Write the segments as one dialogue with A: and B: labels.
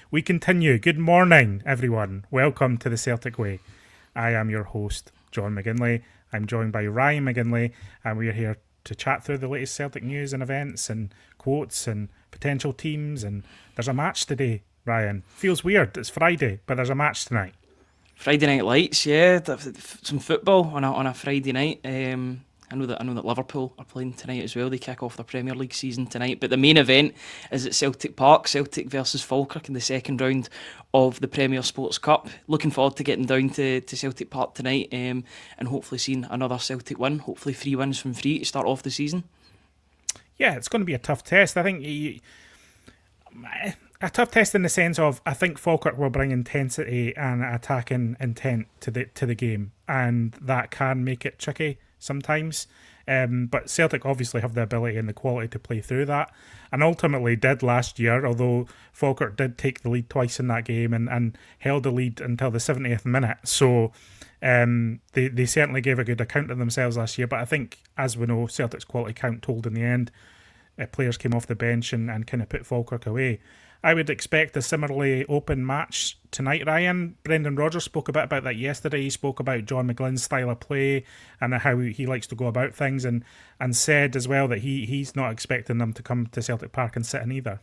A: We continue. Good morning, everyone. Welcome to the Celtic Way. I am your host, John McGinley. I'm joined by Ryan McGinley, and we're here to chat through the latest Celtic news and events and quotes and potential teams. And there's a match today, Ryan. Feels weird. It's Friday, but there's a match tonight.
B: Friday night lights, yeah. Some football on a Friday night. I know that Liverpool are playing tonight as well. They kick off their Premier League season tonight. But the main event is at Celtic Park, Celtic versus Falkirk in the second round of the Premier Sports Cup. Looking forward to getting down to Celtic Park tonight and hopefully seeing another Celtic win. Hopefully 3 wins from 3 to start off the season.
A: Yeah, it's going to be a tough test. I think a tough test in the sense of I think Falkirk will bring intensity and attacking intent to the game, and that can make it tricky sometimes. But Celtic obviously have the ability and the quality to play through that, and ultimately did last year, although Falkirk did take the lead twice in that game and held the lead until the 70th minute. So they certainly gave a good account of themselves last year. But I think, as we know, Celtic's quality count told in the end. Players came off the bench and kind of put Falkirk away. I would expect a similarly open match tonight, Ryan. Brendan Rodgers spoke a bit about that yesterday. He spoke about John McGlin's style of play and how he likes to go about things, and said as well that he's not expecting them to come to Celtic Park and sit in either.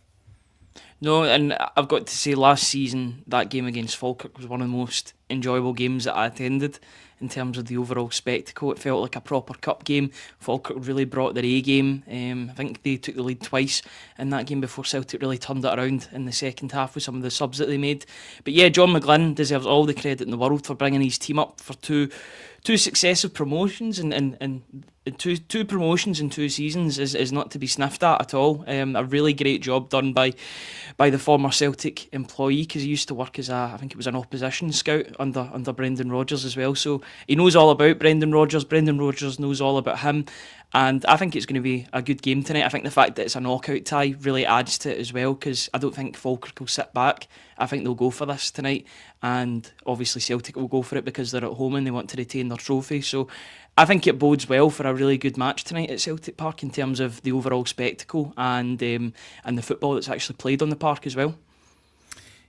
B: No, and I've got to say, last season, that game against Falkirk was one of the most enjoyable games that I attended in terms of the overall spectacle. It felt like a proper cup game. Falkirk really brought their A game. I think they took the lead twice in that game before Celtic really turned it around in the second half with some of the subs that they made. But yeah, John McGlin deserves all the credit in the world for bringing his team up for two successive promotions and two promotions in 2 seasons is not to be sniffed at all. A really great job done by the former Celtic employee, because he used to work as I think it was an opposition scout under Brendan Rodgers as well. So he knows all about Brendan Rodgers. Brendan Rodgers knows all about him. And I think it's going to be a good game tonight. I think the fact that it's a knockout tie really adds to it as well, because I don't think Falkirk will sit back. I think they'll go for this tonight. And obviously Celtic will go for it because they're at home and they want to retain their trophy. So I think it bodes well for a really good match tonight at Celtic Park in terms of the overall spectacle and the football that's actually played on the park as well.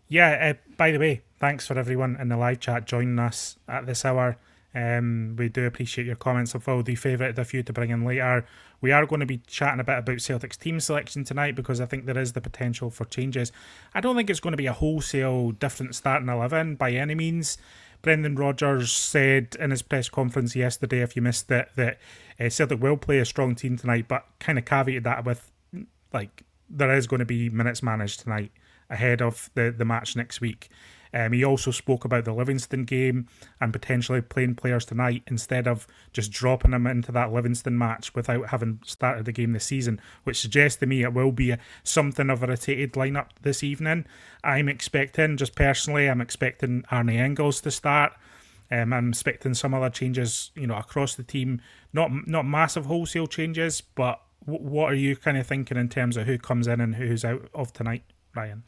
A: Yeah, by the way, thanks for everyone in the live chat joining us at this hour. We do appreciate your comments. I've already favoured a few to bring in later. We are going to be chatting a bit about Celtic's team selection tonight, because I think there is the potential for changes. I don't think it's going to be a wholesale different starting 11 by any means. Brendan Rodgers said in his press conference yesterday, if you missed it, that Celtic will play a strong team tonight, but kind of caveated that with, like, there is going to be minutes managed tonight ahead of the match next week. He also spoke about the Livingston game and potentially playing players tonight instead of just dropping them into that Livingston match without having started the game this season, which suggests to me it will be something of a rotated lineup this evening. I'm expecting Arne Engels to start. I'm expecting some other changes, across the team. Not massive wholesale changes, but what are you kind of thinking in terms of who comes in and who's out of tonight, Ryan?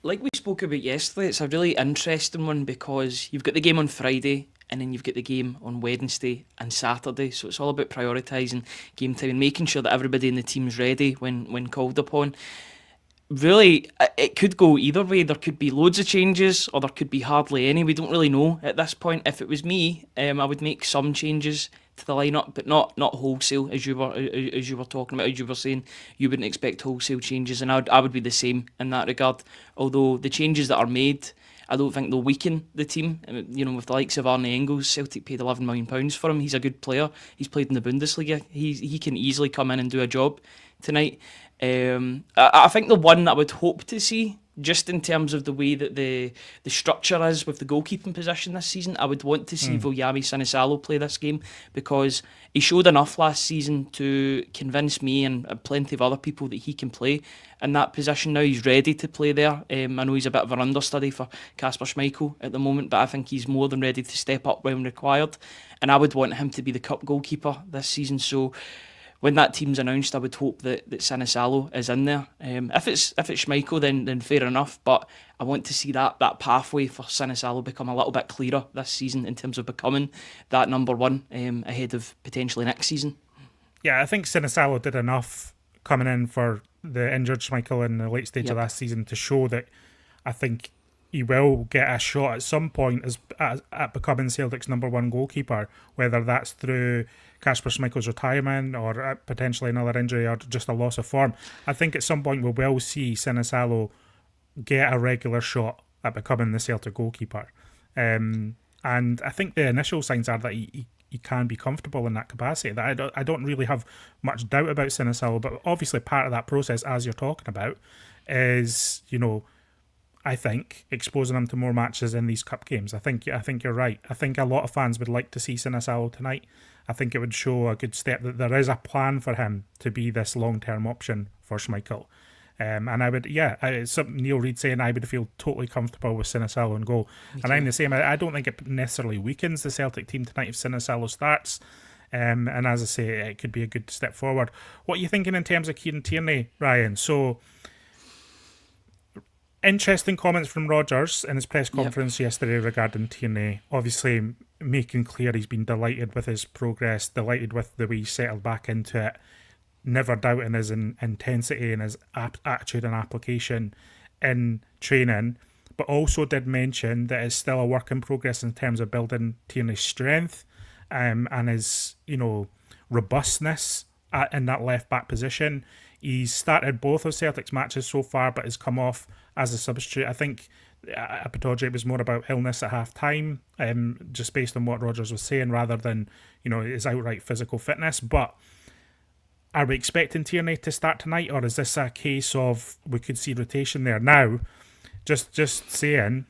B: Like we spoke about yesterday, it's a really interesting one because you've got the game on Friday and then you've got the game on Wednesday and Saturday. So it's all about prioritising game time and making sure that everybody in the team's ready when called upon. Really, it could go either way. There could be loads of changes or there could be hardly any. We don't really know at this point. If it was me, I would make some changes to the lineup, but not wholesale as you were talking about. As you were saying, you wouldn't expect wholesale changes, and I would be the same in that regard. Although the changes that are made, I don't think they'll weaken the team. With the likes of Arne Engels, Celtic paid £11 million for him. He's a good player. He's played in the Bundesliga. He can easily come in and do a job tonight. I think the one I would hope to see, just in terms of the way that the structure is with the goalkeeping position this season, I would want to see Volyami Sinisalo play this game, because he showed enough last season to convince me and plenty of other people that he can play in that position now. He's ready to play there. I know he's a bit of an understudy for Kasper Schmeichel at the moment, but I think he's more than ready to step up when required, and I would want him to be the cup goalkeeper this season. So when that team's announced, I would hope that Sinisalo is in there. If it's Schmeichel, then fair enough. But I want to see that pathway for Sinisalo become a little bit clearer this season in terms of becoming that number one ahead of potentially next season.
A: Yeah, I think Sinisalo did enough coming in for the injured Schmeichel in the late stage of last season to show that I think he will get a shot at some point at becoming Celtic's number one goalkeeper, whether that's through Kasper Schmeichel's retirement or potentially another injury or just a loss of form. I think at some point we will see Sinisalo get a regular shot at becoming the Celtic goalkeeper. And I think the initial signs are that he can be comfortable in that capacity. That I don't really have much doubt about Sinisalo, but obviously part of that process, as you're talking about, is, I think exposing him to more matches in these cup games. I think you're right. I think a lot of fans would like to see Sinisalo tonight. I think it would show a good step that there is a plan for him to be this long-term option for Schmeichel. And I would, it's something Neil Reid saying, I would feel totally comfortable with Sinisalo in goal. And I'm the same. I don't think it necessarily weakens the Celtic team tonight if Sinisalo starts. And as I say, it could be a good step forward. What are you thinking in terms of Kieran Tierney, Ryan? So, interesting comments from Rodgers in his press conference yesterday regarding Tierney. Obviously, making clear he's been delighted with his progress, delighted with the way he settled back into it, never doubting his intensity and his attitude and application in training, but also did mention that it's still a work in progress in terms of building Tierney's strength and his, robustness in that left-back position. He's started both of Celtic's matches so far, but has come off as a substitute. I think Apatoje was more about illness at half-time, just based on what Rodgers was saying, rather than, his outright physical fitness. But are we expecting Tierney to start tonight, or is this a case of we could see rotation there? Now, just saying,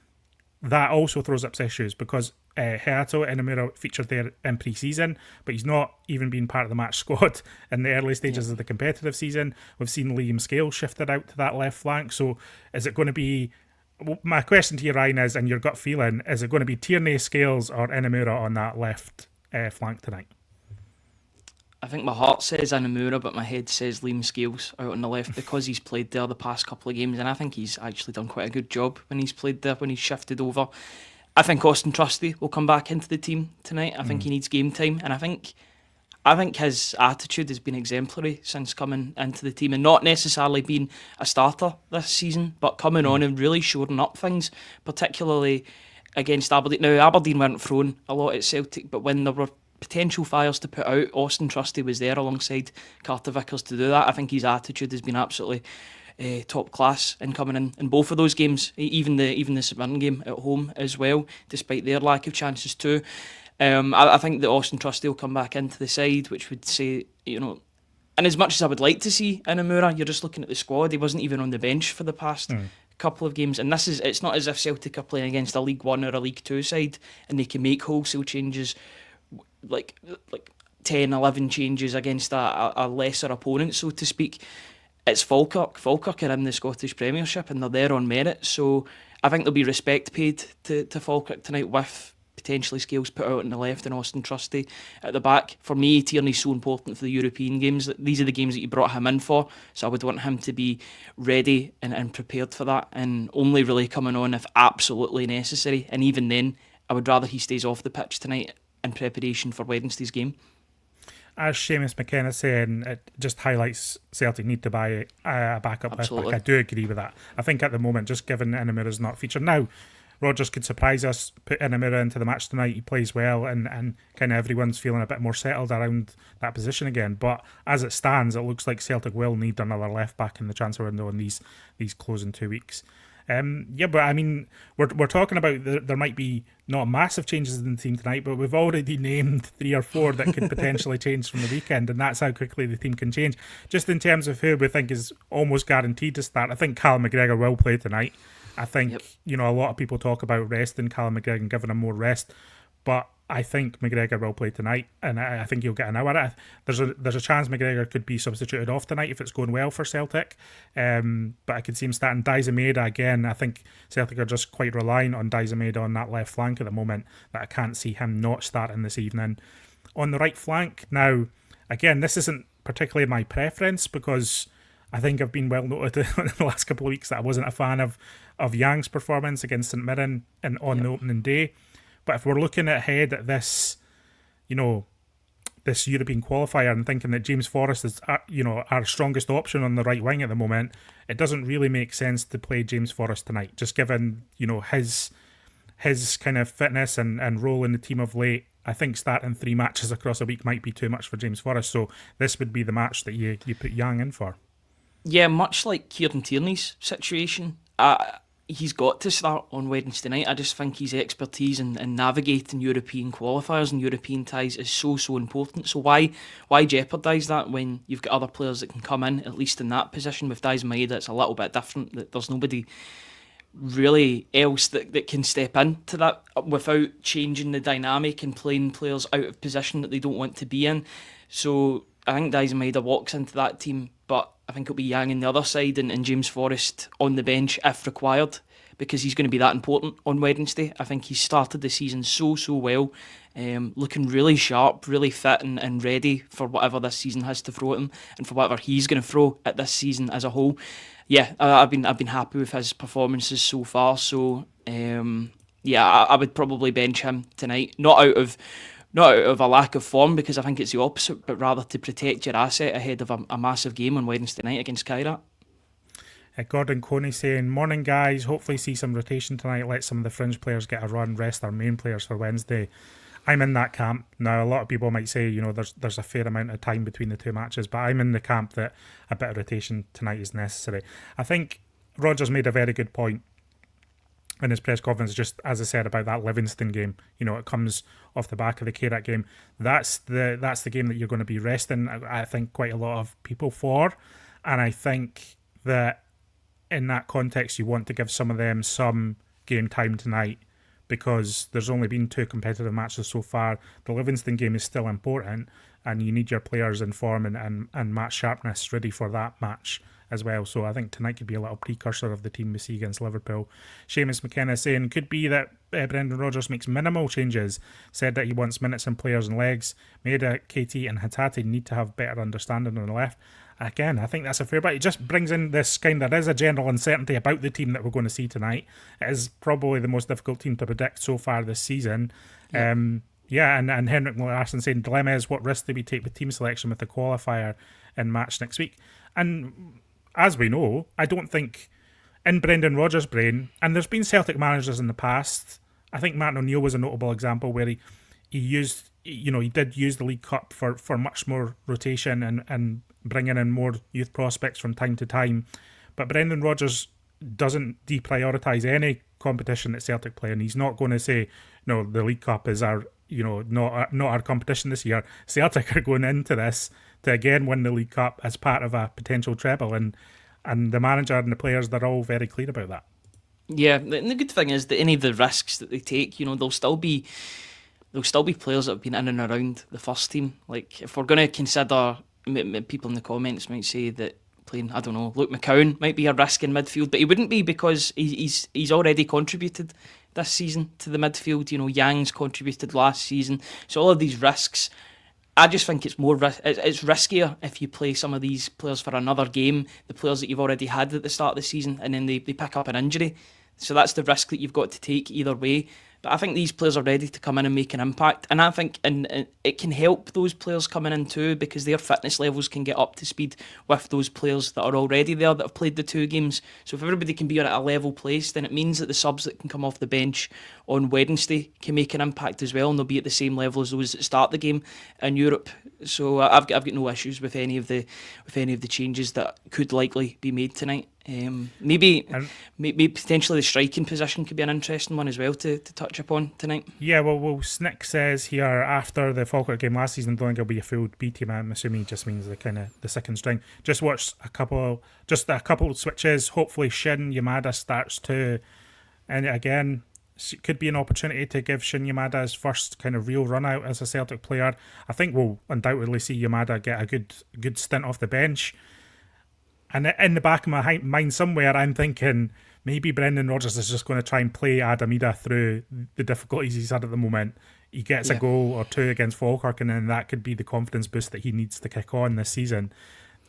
A: that also throws up issues because Hayato Inamura featured there in pre-season, but he's not even been part of the match squad in the early stages of the competitive season. We've seen Liam Scales shifted out to that left flank. So is it going to be... My question to you, Ryan, is, and your gut feeling, is it going to be Tierney, Scales or Inamura on that left flank tonight?
B: I think my heart says Inamura, but my head says Liam Scales out on the left because he's played there the past couple of games, and I think he's actually done quite a good job when he's played there, when he's shifted over. I think Austin Trusty will come back into the team tonight. I think he needs game time, and I think his attitude has been exemplary since coming into the team, and not necessarily being a starter this season, but coming on and really shoring up things, particularly against Aberdeen. Now, Aberdeen weren't thrown a lot at Celtic, but when there were potential fires to put out, Austin Trusty was there alongside Carter Vickers to do that. I think his attitude has been absolutely top class in coming in both of those games, even the St Mirren game at home as well, despite their lack of chances too. I think that Austin Trusty will come back into the side, which would say, and as much as I would like to see Inamura, you're just looking at the squad. He wasn't even on the bench for the past couple of games, and it's not as if Celtic are playing against a League One or a League Two side and they can make wholesale changes like 10, 11 changes against a lesser opponent, so to speak. It's Falkirk. Falkirk are in the Scottish Premiership and they're there on merit, so I think there'll be respect paid to Falkirk tonight, with potentially Scales put out on the left and Austin Trusty at the back. For me, Tierney's so important for the European games. These are the games that you brought him in for, so I would want him to be ready and prepared for that, and only really coming on if absolutely necessary, and even then I would rather he stays off the pitch tonight in preparation for Wednesday's game.
A: As Seamus McKenna saying, it just highlights Celtic need to buy a backup left back. I do agree with that. I think at the moment, just given Inamura's not featured now, Rodgers could surprise us, put Inamura into the match tonight. He plays well, and kind of everyone's feeling a bit more settled around that position again. But as it stands, it looks like Celtic will need another left back in the transfer window in these closing 2 weeks. But I mean, we're talking about there might be not massive changes in the team tonight, but we've already named 3 or 4 that could potentially change from the weekend, and that's how quickly the team can change. Just in terms of who we think is almost guaranteed to start, I think Callum McGregor will play tonight. I think, a lot of people talk about resting Callum McGregor and giving him more rest, but I think McGregor will play tonight, and I think he'll get an hour. There's a chance McGregor could be substituted off tonight if it's going well for Celtic, but I could see him starting Mada again. I think Celtic are just quite reliant on Mada on that left flank at the moment, that I can't see him not starting this evening. On the right flank, now, again, this isn't particularly my preference, because I think I've been well noted in the last couple of weeks that I wasn't a fan of Yang's performance against St Mirren on the opening day. But if we're looking ahead at this, this European qualifier and thinking that James Forrest is, our strongest option on the right wing at the moment, it doesn't really make sense to play James Forrest tonight, just given, his kind of fitness and role in the team of late. I think starting 3 matches across a week might be too much for James Forrest, so this would be the match that you put Yang in for.
B: Yeah, much like Kieran Tierney's situation, he's got to start on Wednesday night. I just think his expertise in navigating European qualifiers and European ties is so important. So why jeopardise that when you've got other players that can come in, at least in that position? With Mada, it's a little bit different. That there's nobody really else that can step into that without changing the dynamic and playing players out of position that they don't want to be in. So I think Mada walks into that team, but I think it'll be Yang on the other side and James Forrest on the bench if required, because he's going to be that important on Wednesday. I think he's started the season so well, looking really sharp, really fit and ready for whatever this season has to throw at him and for whatever he's going to throw at this season as a whole. Yeah, I've been happy with his performances so far. So I would probably bench him tonight, not out of a lack of form, because I think it's the opposite, but rather to protect your asset ahead of a massive game on Wednesday night against Kairat.
A: Gordon Coney saying, morning guys, hopefully see some rotation tonight, let some of the fringe players get a run, rest our main players for Wednesday. I'm in that camp. Now, a lot of people might say, there's a fair amount of time between the 2 matches, but I'm in the camp that a bit of rotation tonight is necessary. I think Rodgers made a very good point in his press conference, just as I said about that Livingston game. It comes off the back of the Kairat game. That's the game that you're going to be resting, I think, quite a lot of people for. And I think that in that context, you want to give some of them some game time tonight, because there's only been 2 competitive matches so far. The Livingston game is still important, and you need your players in form and match sharpness ready for that match as well. So I think tonight could be a little precursor of the team we see against Liverpool. Seamus McKenna saying, could be that Brendan Rodgers makes minimal changes, said that he wants minutes and players and legs. Mada, KT and Hatate need to have better understanding on the left. Again, I think that's a fair bit. It just brings in this there is a general uncertainty about the team that we're going to see tonight. It is probably the most difficult team to predict so far this season. Yeah. And Henrik Larson saying, dilemma is what risk do we take with team selection with the qualifier in match next week? And as we know, I don't think in Brendan Rodgers' brain, and there's been Celtic managers in the past, I think Martin O'Neill was a notable example where he did use the League Cup for much more rotation and bringing in more youth prospects from time to time. But Brendan Rodgers doesn't deprioritise any competition that Celtic play, and he's not going to say, no, the League Cup is our, not our competition this year. Celtic are going into this to again win the League Cup as part of a potential treble, and the manager and the players, they're all very clear about that.
B: Yeah, and the good thing is that any of the risks that they take, there'll still be players that have been in and around the first team. Like, if we're going to consider, people in the comments might say that playing, I don't know, Luke McCowan might be a risk in midfield, but he wouldn't be, because he's already contributed this season to the midfield. Yang's contributed last season, so all of these risks, I just think it's riskier if you play some of these players for another game, the players that you've already had at the start of the season, and then they pick up an injury. So that's the risk that you've got to take either way. But I think these players are ready to come in and make an impact. And I think and it can help those players coming in too, because their fitness levels can get up to speed with those players that are already there, that have played the 2 games. So if everybody can be at a level place, then it means that the subs that can come off the bench on Wednesday can make an impact as well, and they'll be at the same level as those that start the game in Europe. So I've got no issues with any of the changes that could likely be made tonight. Maybe potentially the striking position could be an interesting one as well to touch upon tonight. Yeah,
A: well, Snick says here, after the Falkirk game last season, I don't think it'll be a full B team. I'm assuming he just means the second string. Just watch a couple of switches. Hopefully Shin Yamada starts too, and again, it could be an opportunity to give Shin Yamada his first kind of real run out as a Celtic player. I think we'll undoubtedly see Yamada get a good stint off the bench. And in the back of my mind somewhere, I'm thinking maybe Brendan Rodgers is just going to try and play Mada through the difficulties he's had at the moment. He gets a goal or 2 against Falkirk, and then that could be the confidence boost that he needs to kick on this season.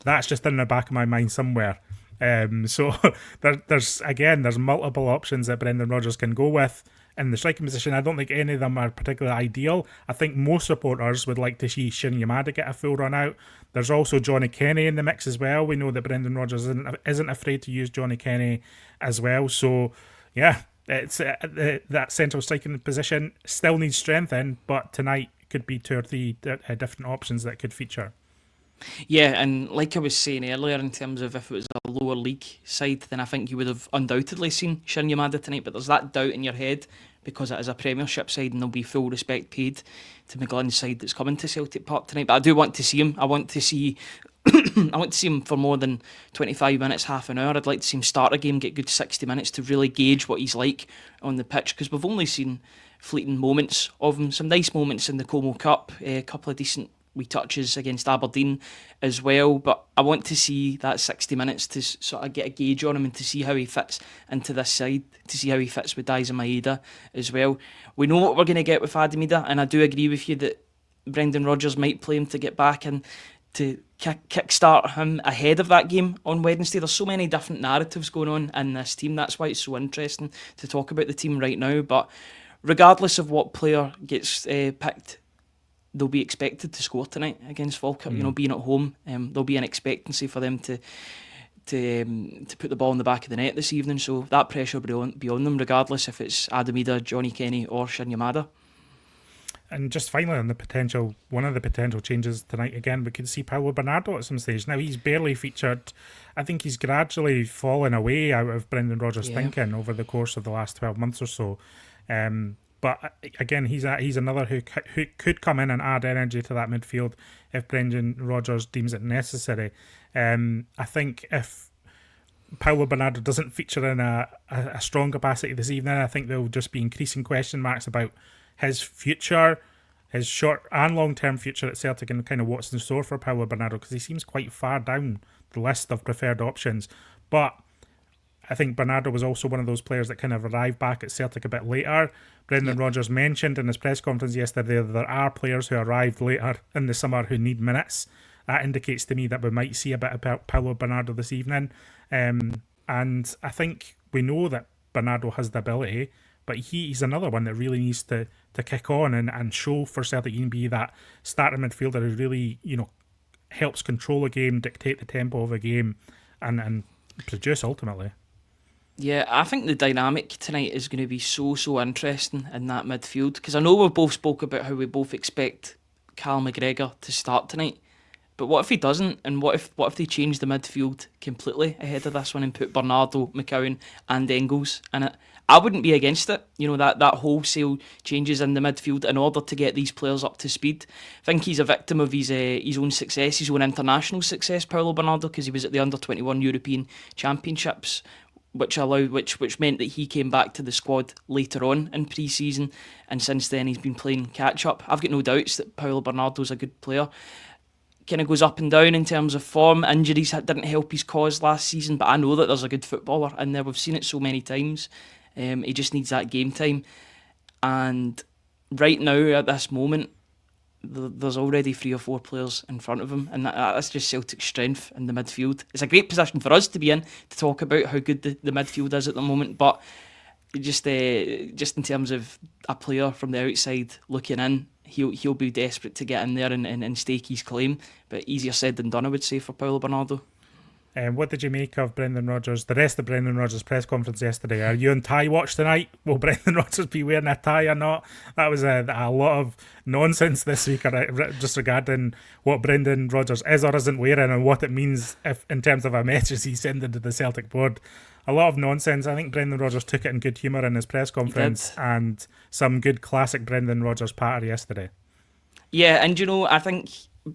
A: That's just in the back of my mind somewhere. So there's multiple options that Brendan Rodgers can go with in the striking position. I don't think any of them are particularly ideal. I think most supporters would like to see Kieran Mada get a full run out. There's also Johnny Kenny in the mix as well. We know that Brendan Rodgers isn't afraid to use Johnny Kenny as well. So yeah, it's that central striking position still needs strength in, but tonight could be 2 or 3 different options that could feature.
B: Yeah, and like I was saying earlier, in terms of if it was a lower league side, then I think you would have undoubtedly seen Shin Yamada tonight. But there's that doubt in your head because it is a Premiership side, and there'll be full respect paid to McGlin's side that's coming to Celtic Park tonight. But I do want to see him. I want to see him for more than 25 minutes, half an hour. I'd like to see him start a game, get good 60 minutes to really gauge what he's like on the pitch, because we've only seen fleeting moments of him. Some nice moments in the Como Cup, a couple of decent wee touches against Aberdeen as well, but I want to see that 60 minutes to sort of get a gauge on him and to see how he fits into this side, to see how he fits with Daizen Maeda as well. We know what we're going to get with Adam Maeda, and I do agree with you that Brendan Rodgers might play him to get back and to kickstart him ahead of that game on Wednesday. There's so many different narratives going on in this team. That's why it's so interesting to talk about the team right now. But regardless of what player gets picked, they'll be expected to score tonight against Falkirk. You know, being at home, there'll be an expectancy for them to put the ball in the back of the net this evening. So that pressure will be on them, regardless if it's Adam Maeda, Johnny Kenny, or Shin Yamada.
A: And just finally on one of the potential changes tonight, again, we could see Paulo Bernardo at some stage. Now, he's barely featured. I think he's gradually fallen away out of Brendan Rodgers' thinking over the course of the last 12 months or so. But again, he's another who could come in and add energy to that midfield if Brendan Rodgers deems it necessary. I think if Paulo Bernardo doesn't feature in a strong capacity this evening, I think there will just be increasing question marks about his future, his short and long-term future at Celtic, and kind of what's in store for Paulo Bernardo, because he seems quite far down the list of preferred options. But I think Bernardo was also one of those players that kind of arrived back at Celtic a bit later. Brendan Rodgers mentioned in his press conference yesterday that there are players who arrived later in the summer who need minutes. That indicates to me that we might see a bit about Paulo Bernardo this evening. And I think we know that Bernardo has the ability, but he's another one that really needs to kick on and show for Celtic he can be that starting midfielder who really, helps control a game, dictate the tempo of a game, and produce ultimately.
B: Yeah, I think the dynamic tonight is going to be so interesting in that midfield, because I know we've both spoke about how we both expect Cal McGregor to start tonight, but what if he doesn't, and what if they change the midfield completely ahead of this one and put Bernardo, McCowan and Engels in it? I wouldn't be against it, that wholesale changes in the midfield in order to get these players up to speed. I think he's a victim of his own success, his own international success, Paulo Bernardo, because he was at the Under-21 European Championships, which meant that he came back to the squad later on in pre-season, and since then he's been playing catch-up. I've got no doubts that Paulo Bernardo's a good player. Kind of goes up and down in terms of form. Injuries didn't help his cause last season, but I know that there's a good footballer in there. We've seen it so many times. He just needs that game time. And right now, at this moment, there's already 3 or 4 players in front of him, and that's just Celtic's strength in the midfield. It's a great position for us to be in, to talk about how good the midfield is at the moment, but just in terms of a player from the outside looking in, he'll be desperate to get in there and stake his claim, but easier said than done, I would say, for Paulo Bernardo.
A: What did you make of the rest of Brendan Rodgers' press conference yesterday? Are you on tie watch tonight? Will Brendan Rodgers be wearing a tie or not? That was a lot of nonsense this week just regarding what Brendan Rodgers is or isn't wearing and what it means in terms of a message he's sending to the Celtic board. A lot of nonsense. I think Brendan Rodgers took it in good humour in his press conference, and some good classic Brendan Rodgers patter yesterday.
B: Yeah, and I think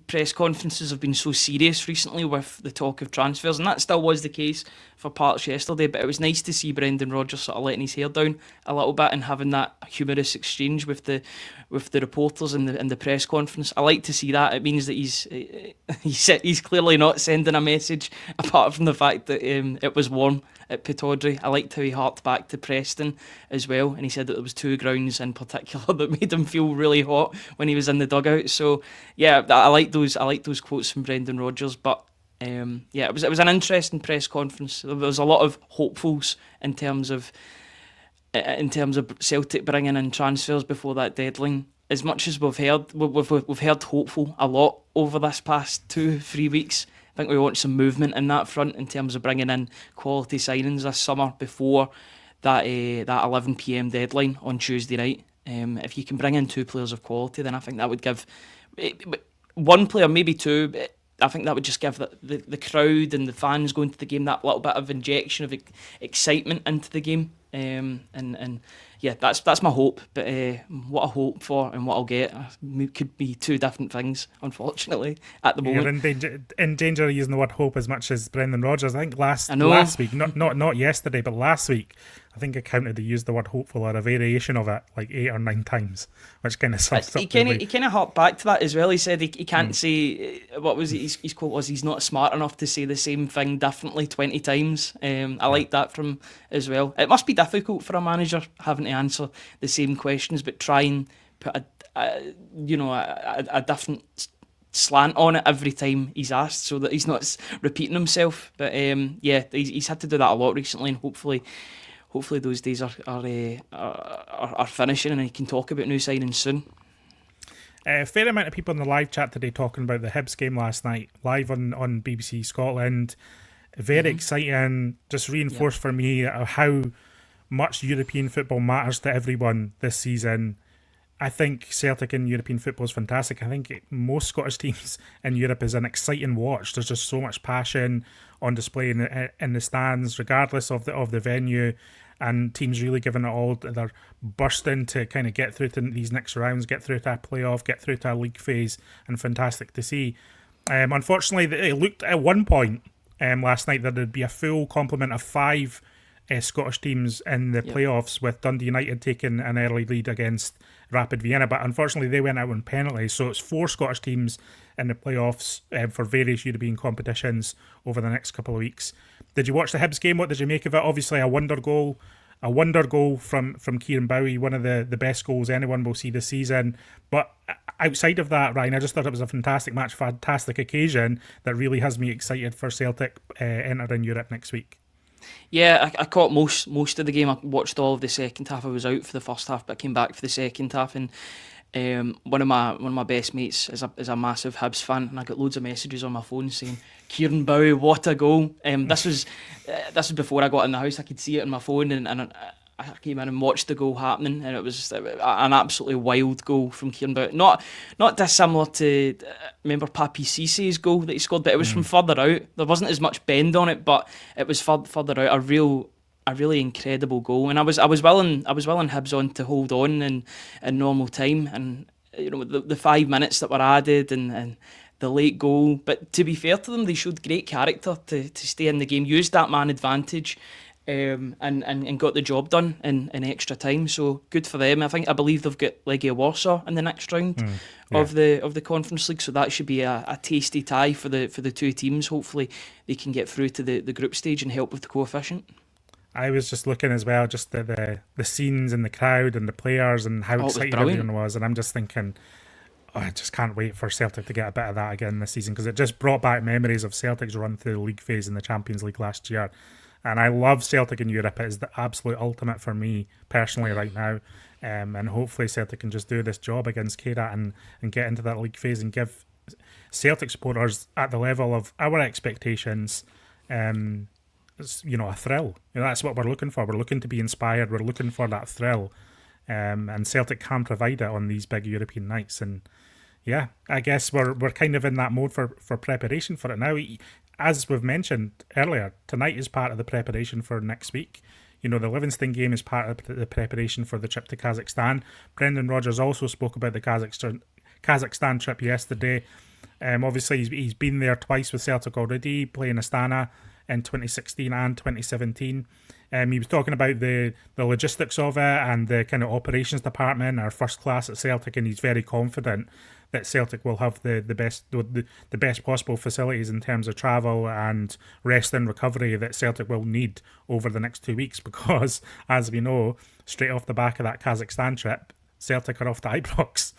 B: press conferences have been so serious recently with the talk of transfers, and that still was the case for parts yesterday, but it was nice to see Brendan Rodgers sort of letting his hair down a little bit and having that humorous exchange with the reporters in the press conference. I like to see that. It means that he's clearly not sending a message, apart from the fact that it was warm at Pittodrie. I liked how he harked back to Preston as well, and he said that there was 2 grounds in particular that made him feel really hot when he was in the dugout. So yeah, I like those quotes from Brendan Rodgers, but It was an interesting press conference. There was a lot of hopefuls in terms of Celtic bringing in transfers before that deadline. As much as we've heard hopeful a lot over this past 2-3 weeks. I think we want some movement in that front in terms of bringing in quality signings this summer before that 11 p.m. deadline on Tuesday night. If you can bring in 2 players of quality, then I think that would give one player, maybe 2. I think that would just give the crowd and the fans going to the game that little bit of injection of excitement into the game. And yeah, that's my hope. But what I hope for and what I'll get could be 2 different things, unfortunately, at the moment.
A: You're in danger of using the word hope as much as Brendan Rodgers. I think last week, not yesterday, but last week, I think I counted they used the word hopeful or a variation of it like 8 or 9 times, which kind of sums up.
B: He kind of harped back to that as well. He said he can't say, what was it? His quote was, he's not smart enough to say the same thing differently 20 times. I like that from as well. It must be difficult for a manager having to answer the same questions, but try and put a different slant on it every time he's asked, so that he's not repeating himself. But he's had to do that a lot recently, and hopefully those days are finishing and he can talk about new signings soon.
A: A fair amount of people in the live chat today talking about the Hibs game last night, live on BBC Scotland. Very exciting, just reinforced for me how much European football matters to everyone this season. I think Celtic in European football is fantastic. I think most Scottish teams in Europe is an exciting watch. There's just so much passion on display in the stands, regardless of the venue, and teams really giving it all. They're bursting to kind of get through to these next rounds, get through to a playoff, get through to a league phase, and fantastic to see. Unfortunately, it looked at one point last night that there'd be a full complement of 5 Scottish teams in the playoffs, with Dundee United taking an early lead against Rapid Vienna, but unfortunately they went out on penalties, so it's 4 Scottish teams in the playoffs for various European competitions over the next couple of weeks. Did you watch the Hibs game? What did you make of it? Obviously a wonder goal from Kieran Bowie, one of the best goals anyone will see this season. But outside of that, Ryan, I just thought it was a fantastic match, fantastic occasion that really has me excited for Celtic entering Europe next week.
B: Yeah, I caught most of the game. I watched all of the second half. I was out for the first half, but I came back for the second half. And one of my best mates is a massive Hibs fan, and I got loads of messages on my phone saying, "Kieran Bowie, what a goal!" This was before I got in the house. I could see it on my phone, and I came in and watched the goal happening, and it was an absolutely wild goal from Kieran Bowie. Not dissimilar to remember Papi Cissé's goal that he scored, but it was from further out. There wasn't as much bend on it, but it was further out. A really incredible goal, and I was willing Hibs on to hold on in normal time, and the 5 minutes that were added and the late goal. But to be fair to them, they showed great character to stay in the game, used that man advantage, and got the job done in extra time. So good for them. I believe they've got Legia Warsaw in the next round of the Conference League, so that should be a tasty tie for the 2 teams. Hopefully they can get through to the group stage and help with the coefficient.
A: I was just looking as well, just the scenes and the crowd and the players and how excited everyone was, and I'm just thinking, I just can't wait for Celtic to get a bit of that again this season, because it just brought back memories of Celtic's run through the league phase in the Champions League last year. And I love Celtic in Europe. It is the absolute ultimate for me personally right now. And hopefully Celtic can just do this job against Kieran and get into that league phase and give Celtic supporters at the level of our expectations a thrill. That's what we're looking for. We're looking to be inspired. We're looking for that thrill. And Celtic can provide it on these big European nights. And yeah, I guess we're kind of in that mode for preparation for it now. As we've mentioned earlier, tonight is part of the preparation for next week. The Livingston game is part of the preparation for the trip to Kazakhstan. Brendan Rodgers also spoke about the Kazakhstan trip yesterday. Obviously, he's been there twice with Celtic already, playing Astana in 2016 and 2017. He was talking about the logistics of it and the kind of operations department are first class at Celtic, and he's very confident that Celtic will have the best possible facilities in terms of travel and rest and recovery that Celtic will need over the next 2 weeks, because, as we know, straight off the back of that Kazakhstan trip, Celtic are off to Ibrox.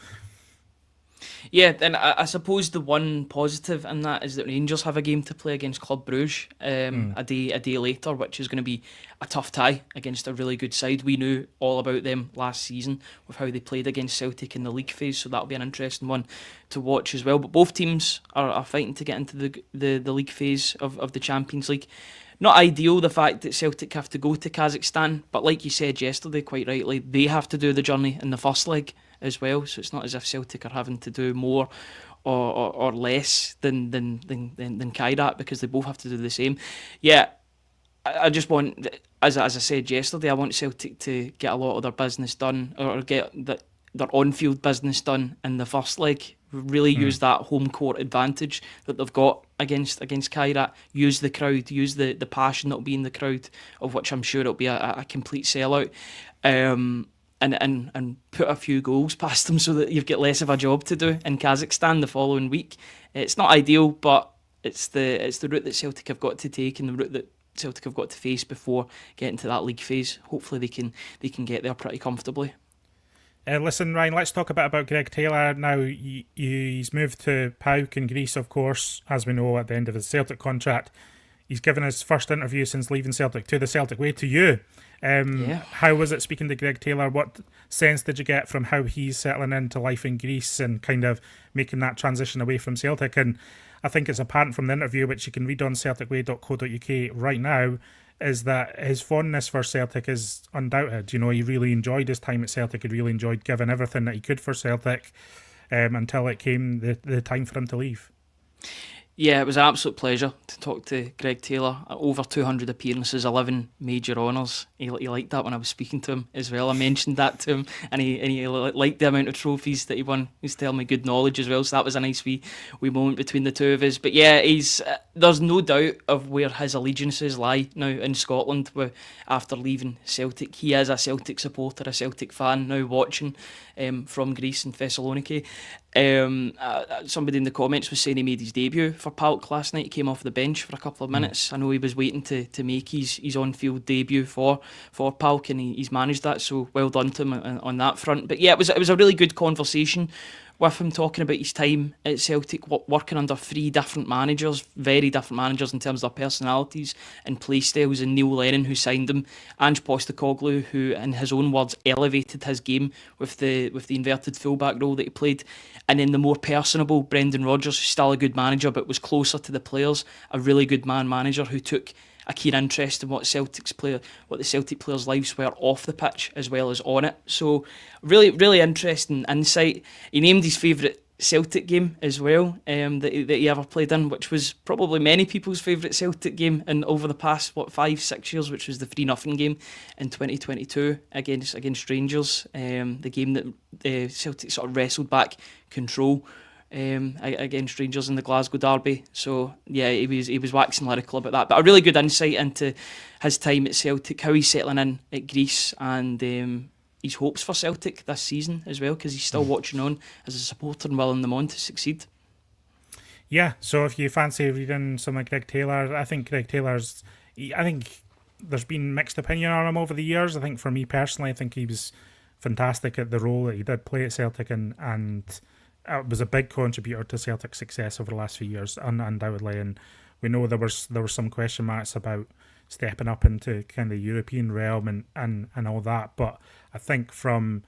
B: Yeah, and I suppose the one positive in that is that Rangers have a game to play against Club Brugge a day later, which is going to be a tough tie against a really good side. We knew all about them last season with how they played against Celtic in the league phase, so that'll be an interesting one to watch as well. But both teams are fighting to get into the league phase of the Champions League. Not ideal, the fact that Celtic have to go to Kazakhstan, but like you said yesterday, quite rightly, they have to do the journey in the first leg as well. So it's not as if Celtic are having to do more or less than Kairat, because they both have to do the same. Yeah, I just want, as I said yesterday, I want Celtic to get a lot of their business done, or get their on-field business done in the first leg. Really use that home court advantage that they've got against Kairat. Use the crowd, use the passion that'll be in the crowd, of which I'm sure it'll be a complete sellout. And put a few goals past them so that you've got less of a job to do in Kazakhstan the following week. It's not ideal, but it's the route that Celtic have got to take, and the route that Celtic have got to face before getting to that league phase. Hopefully they can get there pretty comfortably.
A: Listen, Ryan, let's talk a bit about Greg Taylor now. He's moved to Pauk in Greece, of course, as we know, at the end of his Celtic contract. He's given his first interview since leaving Celtic to the Celtic Way, to you. How was it speaking to Greg Taylor? What sense did you get from how he's settling into life in Greece and kind of making that transition away from Celtic? And I think it's apparent from the interview, which you can read on celticway.co.uk right now, is that his fondness for Celtic is undoubted. You know, he really enjoyed his time at Celtic. He really enjoyed giving everything that he could for Celtic until it came the time for him to leave.
B: Yeah, it was an absolute pleasure to talk to Greg Taylor. Over 200 appearances, 11 major honours. He liked that when I was speaking to him as well. I mentioned that to him, and he liked the amount of trophies that he won. He's telling me good knowledge as well, so that was a nice wee moment between the two of us. But yeah, there's no doubt of where his allegiances lie now in Scotland after leaving Celtic. He is a Celtic supporter, a Celtic fan, now watching from Greece and Thessaloniki. Somebody in the comments was saying he made his debut for Falk last night. He came off the bench for a couple of minutes. I know he was waiting to make his on-field debut for Falk, and he's managed that, so well done to him on that front. But yeah, it was a really good conversation with him, talking about his time at Celtic, working under three different managers, very different managers in terms of their personalities and play styles, and Neil Lennon, who signed him, Ange Postecoglou, who in his own words elevated his game with the inverted fullback role that he played, and then the more personable Brendan Rodgers, who's still a good manager but was closer to the players, a really good manager who took a keen interest in what the Celtic players' lives were off the pitch as well as on it. So really, really interesting insight. He named his favourite Celtic game as well that he ever played in, which was probably many people's favourite Celtic game in over the past 5-6 years, which was the 3-0 game in 2022 against Rangers. The game that Celtic sort of wrestled back control against Rangers in the Glasgow derby. So yeah, he was waxing lyrical about that, but a really good insight into his time at Celtic, how he's settling in at Greece, and his hopes for Celtic this season as well, because he's still watching on as a supporter and willing them on to succeed.
A: Yeah, so if you fancy reading some of Greg Taylor, I think there's been mixed opinion on him over the years. I think for me personally, I think he was fantastic at the role that he did play at Celtic, and was a big contributor to Celtic's success over the last few years, undoubtedly. And we know there were some question marks about stepping up into kind of the European realm and all that. But I think on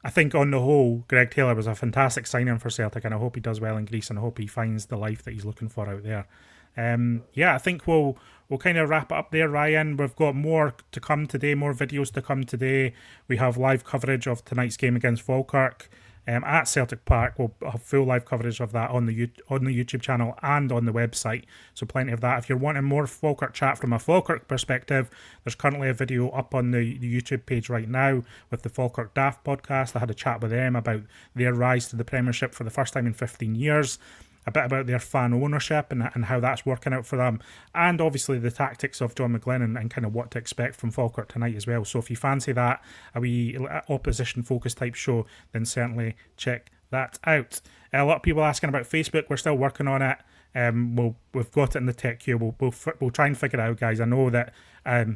A: the whole, Greg Taylor was a fantastic signing for Celtic, and I hope he does well in Greece, and I hope he finds the life that he's looking for out there. I think we'll kind of wrap it up there, Ryan. We've got more to come today, more videos to come today. We have live coverage of tonight's game against Falkirk at Celtic Park. We'll have full live coverage of that on the YouTube channel and on the website, so plenty of that. If you're wanting more Falkirk chat from a Falkirk perspective, there's currently a video up on the YouTube page right now with the Falkirk Daft podcast. I had a chat with them about their rise to the Premiership for the first time in 15 years, a bit about their fan ownership and how that's working out for them, and obviously the tactics of John McGlin and kind of what to expect from Falkirk tonight as well. So if you fancy that, a wee opposition focus type show, then certainly check that out. A lot of people asking about Facebook. We're still working on it. We've got it in the tech queue. We'll try and figure it out, guys. I know that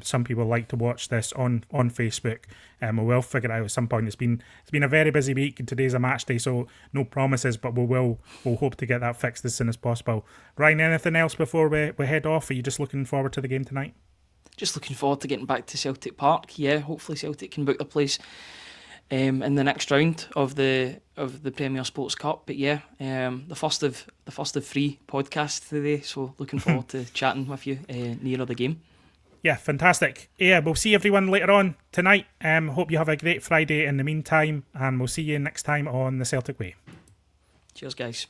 A: some people like to watch this on Facebook. We will figure it out at some point. It's been a very busy week, and today's a match day, so no promises, but we'll hope to get that fixed as soon as possible. Ryan, anything else before we head off? Are you just looking forward to the game tonight?
B: Just looking forward to getting back to Celtic Park. Yeah, hopefully Celtic can book their place in the next round of the Premier Sports Cup. But yeah, the first of 3 podcasts today. So looking forward to chatting with you nearer the game.
A: Yeah, fantastic. Yeah, we'll see everyone later on tonight. Hope you have a great Friday in the meantime, and we'll see you next time on the Celtic Way.
B: Cheers, guys.